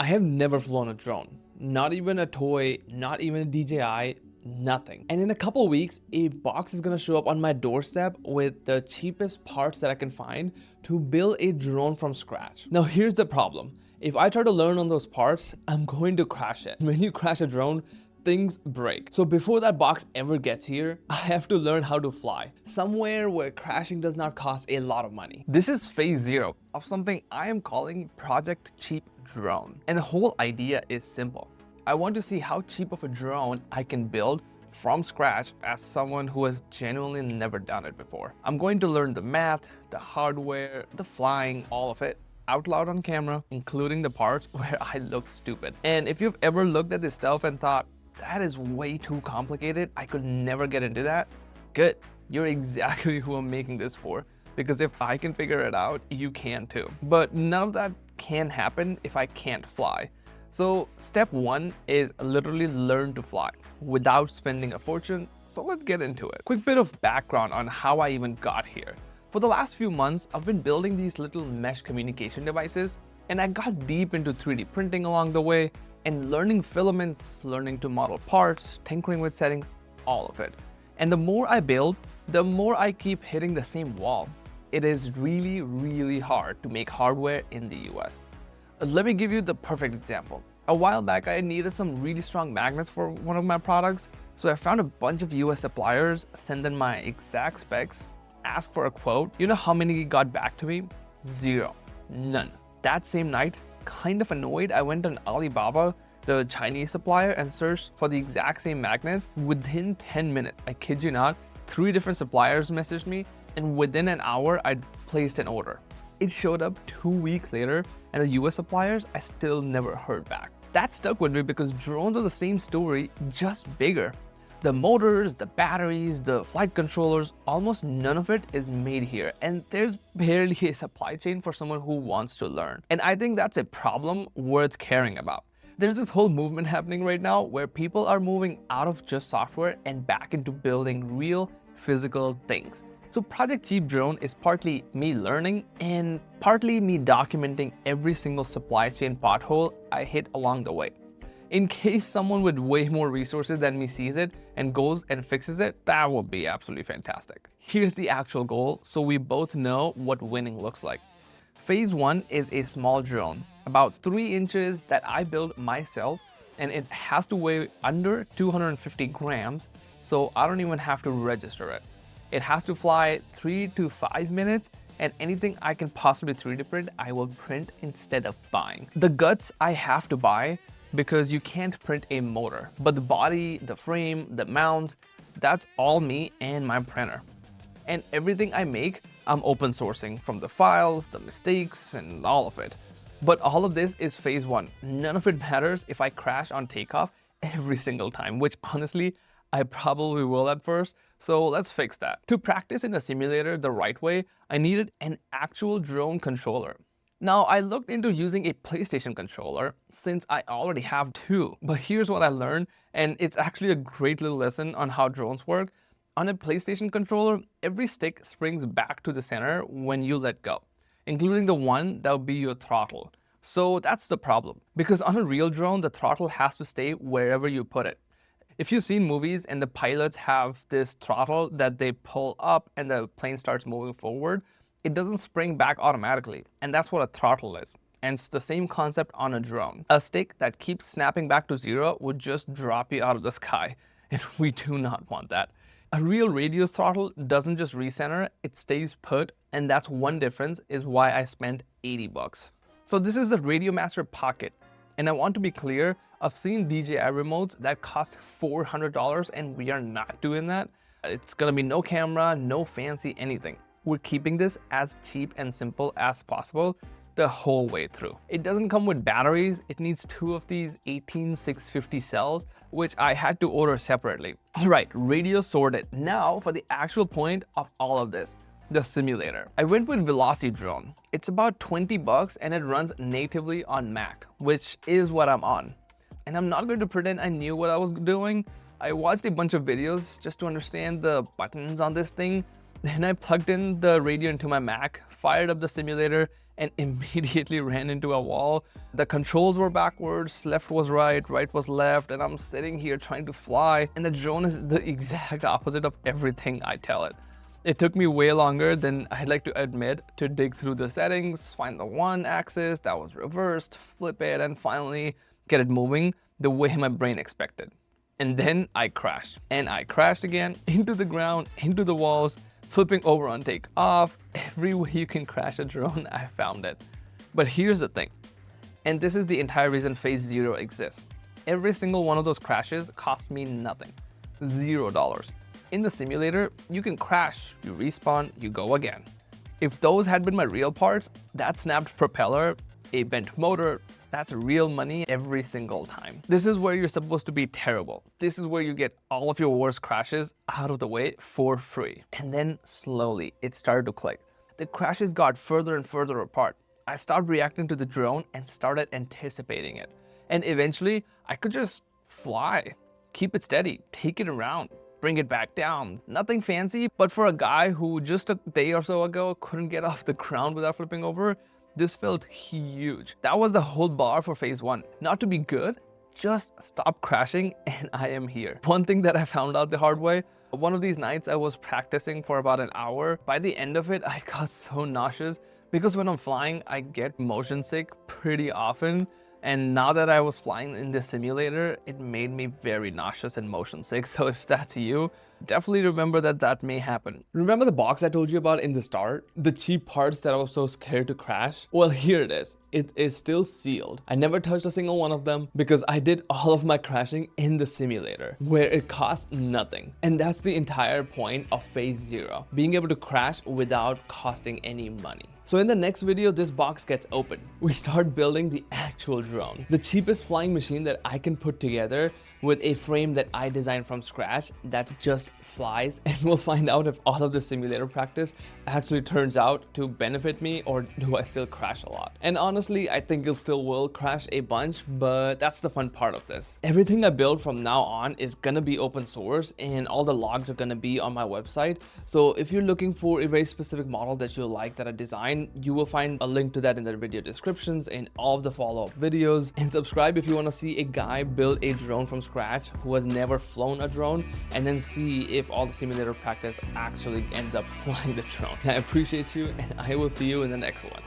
I have never flown a drone, not even a toy, not even a DJI, nothing. And in a couple weeks, a box is gonna show up on my doorstep with the cheapest parts that I can find to build a drone from scratch. Now here's the problem. If I try to learn on those parts, I'm going to crash it. When you crash a drone, things break. So before that box ever gets here, I have to learn how to fly somewhere where crashing does not cost a lot of money. This is phase 0 of something I am calling Project Cheap Drone. And the whole idea is simple. I want to see how cheap of a drone I can build from scratch as someone who has genuinely never done it before. I'm going to learn the math, the hardware, the flying, all of it out loud on camera, including the parts where I look stupid. And if you've ever looked at this stuff and thought, that is way too complicated, I could never get into that, good. You're exactly who I'm making this for. Because if I can figure it out, you can too. But none of that can happen if I can't fly. So step 1 is literally learn to fly without spending a fortune. So let's get into it. Quick bit of background on how I even got here. For the last few months, I've been building these little mesh communication devices, and I got deep into 3D printing along the way and learning filaments, learning to model parts, tinkering with settings, all of it. And the more I build, the more I keep hitting the same wall. It is really, really hard to make hardware in the US. Let me give you the perfect example. A while back, I needed some really strong magnets for one of my products, so I found a bunch of US suppliers, sent them my exact specs, asked for a quote. You know how many got back to me? 0. None. That same night, kind of annoyed, I went on Alibaba, the Chinese supplier, and searched for the exact same magnets. Within 10 minutes, I kid you not, 3 different suppliers messaged me, and within an hour, I'd placed an order. It showed up 2 weeks later, and the US suppliers, I still never heard back. That stuck with me because drones are the same story, just bigger. The motors, the batteries, the flight controllers, almost none of it is made here. And there's barely a supply chain for someone who wants to learn. And I think that's a problem worth caring about. There's this whole movement happening right now where people are moving out of just software and back into building real physical things. So Project Cheap Drone is partly me learning and partly me documenting every single supply chain pothole I hit along the way. In case someone with way more resources than me sees it and goes and fixes it, that would be absolutely fantastic. Here's the actual goal so we both know what winning looks like. Phase 1 is a small drone, about 3 inches that I built myself, and it has to weigh under 250 grams, so I don't even have to register it. It has to fly 3 to 5 minutes, and anything I can possibly 3D print, I will print instead of buying. The guts I have to buy because you can't print a motor, but the body, the frame, the mounts, that's all me and my printer. And everything I make, I'm open sourcing, from the files, the mistakes, and all of it. But all of this is phase 1. None of it matters if I crash on takeoff every single time, which honestly, I probably will at first, so let's fix that. To practice in a simulator the right way, I needed an actual drone controller. Now, I looked into using a PlayStation controller since I already have 2, but here's what I learned, and it's actually a great little lesson on how drones work. On a PlayStation controller, every stick springs back to the center when you let go, including the one that will be your throttle. So that's the problem, because on a real drone, the throttle has to stay wherever you put it. If you've seen movies and the pilots have this throttle that they pull up and the plane starts moving forward, it doesn't spring back automatically, and that's what a throttle is. And it's the same concept on a drone. A stick that keeps snapping back to 0 would just drop you out of the sky, and we do not want that. A real radio throttle doesn't just recenter, it stays put, and that's one difference is why I spent $80. So this is the RadioMaster Pocket, and I want to be clear, I've seen DJI remotes that cost $400, and we are not doing that. It's gonna be no camera, no fancy anything. We're keeping this as cheap and simple as possible the whole way through. It doesn't come with batteries. It needs 2 of these 18650 cells, which I had to order separately. All right, radio sorted. Now for the actual point of all of this, the simulator. I went with Velocidrone. It's about $20 and it runs natively on Mac, which is what I'm on. And I'm not going to pretend I knew what I was doing. I watched a bunch of videos just to understand the buttons on this thing. Then I plugged in the radio into my Mac, fired up the simulator, and immediately ran into a wall. The controls were backwards, left was right, right was left, and I'm sitting here trying to fly, and the drone is the exact opposite of everything I tell it. It took me way longer than I'd like to admit to dig through the settings, find the one axis that was reversed, flip it, and finally get it moving the way my brain expected. And then I crashed. And I crashed again into the ground, into the walls, flipping over on takeoff. Every way you can crash a drone, I found it. But here's the thing, and this is the entire reason Phase 0 exists. Every single one of those crashes cost me nothing. $0. In the simulator, you can crash, you respawn, you go again. If those had been my real parts, that snapped propeller, a bent motor, that's real money every single time. This is where you're supposed to be terrible. This is where you get all of your worst crashes out of the way for free. And then slowly, it started to click. The crashes got further and further apart. I stopped reacting to the drone and started anticipating it. And eventually, I could just fly, keep it steady, take it around, bring it back down. Nothing fancy, but for a guy who just a day or so ago couldn't get off the ground without flipping over, this felt huge. That was the whole bar for Phase 1. Not to be good, just stop crashing and I am here. One thing that I found out the hard way, one of these nights I was practicing for about an hour. By the end of it, I got so nauseous because when I'm flying, I get motion sick pretty often. And now that I was flying in this simulator, it made me very nauseous and motion sick. So if that's you, definitely remember that that may happen. Remember the box I told you about in the start? The cheap parts that I was so scared to crash? Well, here it is. It is still sealed. I never touched a single one of them because I did all of my crashing in the simulator where it cost nothing. And that's the entire point of Phase 0, being able to crash without costing any money. So in the next video, this box gets opened. We start building the actual drone, the cheapest flying machine that I can put together with a frame that I designed from scratch that just flies, and we'll find out if all of the simulator practice actually turns out to benefit me or do I still crash a lot. And honestly, I think it still will crash a bunch, but that's the fun part of this. Everything I build from now on is gonna be open source and all the logs are gonna be on my website. So if you're looking for a very specific model that you like that I designed, you will find a link to that in the video descriptions and all of the follow-up videos. And subscribe if you want to see a guy build a drone from scratch who has never flown a drone, and then see if all the simulator practice actually ends up flying the drone. I appreciate you, and I will see you in the next one.